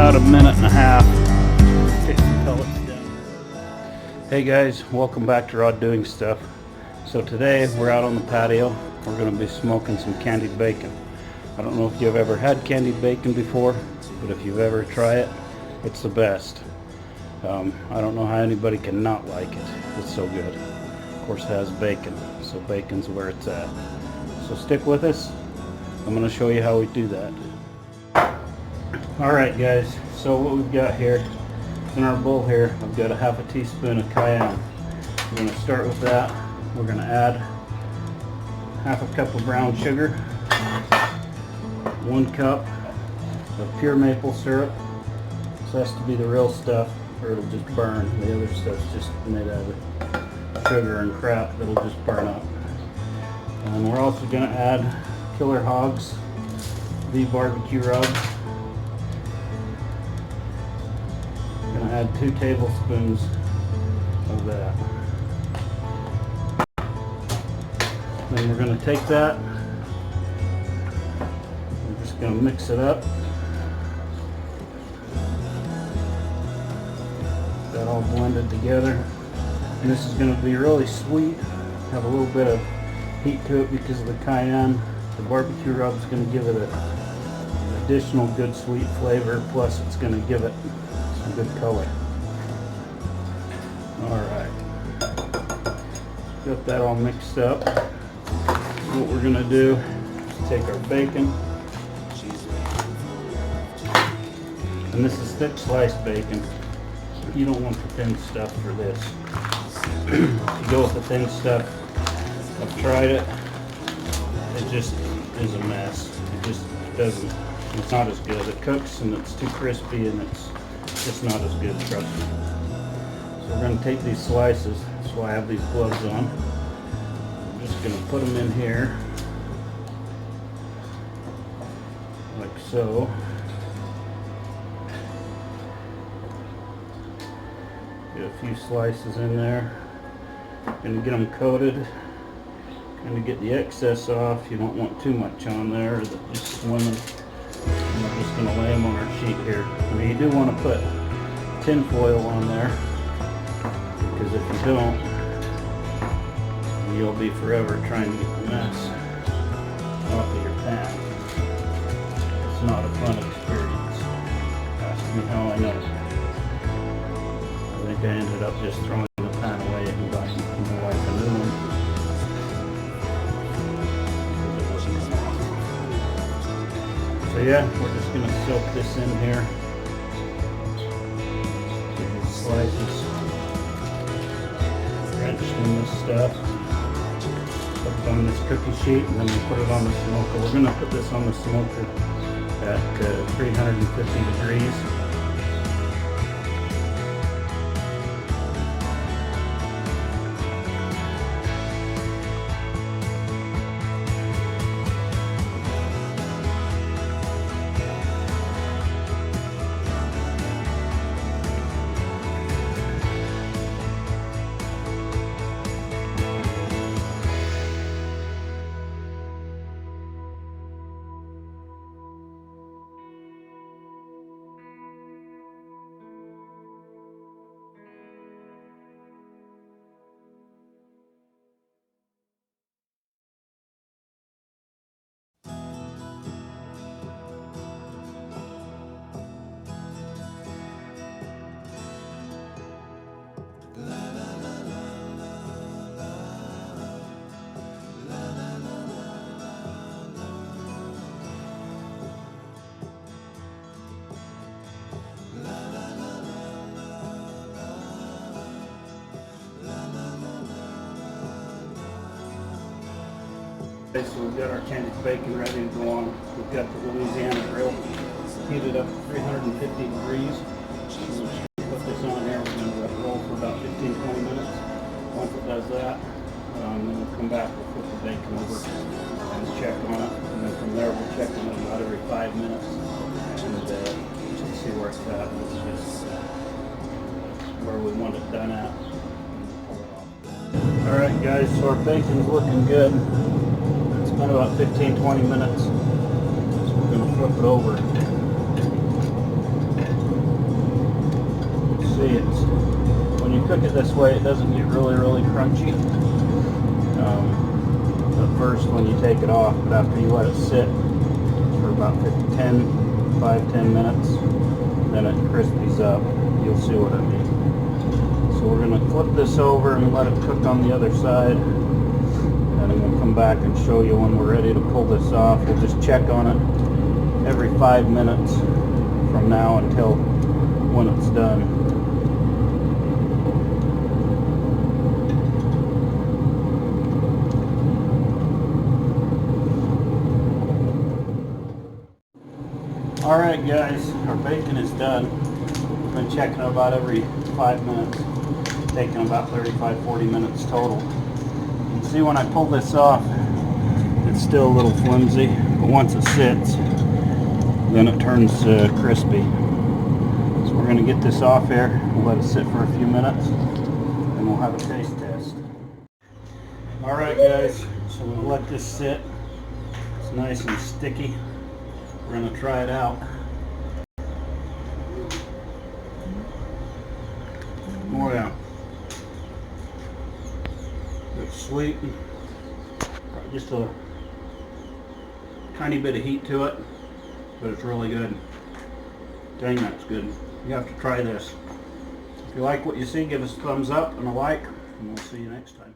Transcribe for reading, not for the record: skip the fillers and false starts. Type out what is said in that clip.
about a minute and a half. Get some pellets down. Hey guys, welcome back to Raw Doing Stuff. So today we're out on the patio. We're going to be smoking some candied bacon. I don't know if you've ever had candied bacon before, but if you've ever tried it, it's the best. I don't know how anybody can not like it. It's so good. Of course it has bacon, so bacon's where it's at. So stick with us. I'm going to show you how we do that. Alright guys, so what we've got here in our bowl here, I've got a half a teaspoon of cayenne. We're going to start with that. We're going to add half a cup of brown sugar, 1 cup of pure maple syrup. This has to be the real stuff or it'll just burn. The other stuff's just made out of sugar and crap that'll just burn up. And we're also going to add Killer Hogs, the barbecue rub. I'm going to add 2 tablespoons of that. Then we're going to take that, we're just going to mix it up. That all blended together. And this is going to be really sweet, have a little bit of heat to it because of the cayenne. The barbecue rub is going to give it an additional good sweet flavor, plus it's going to give it some good color. Alright, got that all mixed up. What we're going to do is take our bacon, and this is thick sliced bacon. You don't want the thin stuff for this. If you go with the thin stuff, I've tried it, it just is a mess. It just doesn't, it's not as good. It cooks and it's too crispy and it's just not as good, trust me. So we're going to take these slices, that's why I have these gloves on. I'm just going to put them in here, like so. Get a few slices in there. Going to get them coated. And to get the excess off, you don't want too much on there that just swimming. And we're just going to lay them on our sheet here. Now you do want to put tin foil on there, because if you don't, you'll be forever trying to get the mess off of your pan. It's not a fun experience. Ask me how I know. I think I ended up just throwing the pan away and buying my wife a new one. So yeah, we're just going to soak this in here. Get these slices drenched in this stuff. Put it on this cookie sheet and then we put it on the smoker. We're going to put this on the smoker at 350 degrees. Okay, so we've got our candied bacon ready to go on. We've got the Louisiana grill heated up to 350 degrees. So we're just going to put this on here. We're going to let it roll for about 15-20 minutes. Once it does that, then we'll come back, we'll flip the bacon over and check on it. And then from there we'll check on it about every 5 minutes and just see where it's at. It's just where we want it done at. Alright guys, so our bacon's looking good. It's been about 15-20 minutes. So we're going to flip it over. see, it's when you cook it this way, it doesn't get really crunchy at first when you take it off, but after you let it sit for about 5-10 minutes, then it crispies up. You'll see what I mean. So we're going to flip this over and let it cook on the other side, and then we'll come back and show you when we're ready to pull this off. We'll just check on it every 5 minutes from now until when it's done. Alright guys, our bacon is done. We've been checking it about every 5 minutes, taking about 35-40 minutes total. You can see when I pull this off, it's still a little flimsy, but once it sits, then it turns crispy. So we're going to get this off here, we'll let it sit for a few minutes, and we'll have a taste test. Alright guys, so we'll let this sit. It's nice and sticky. We're going to try it out. Oh yeah. It's sweet. Just a tiny bit of heat to it, but it's really good. Dang, that's good. You have to try this. If you like what you see, give us a thumbs up and a like, and we'll see you next time.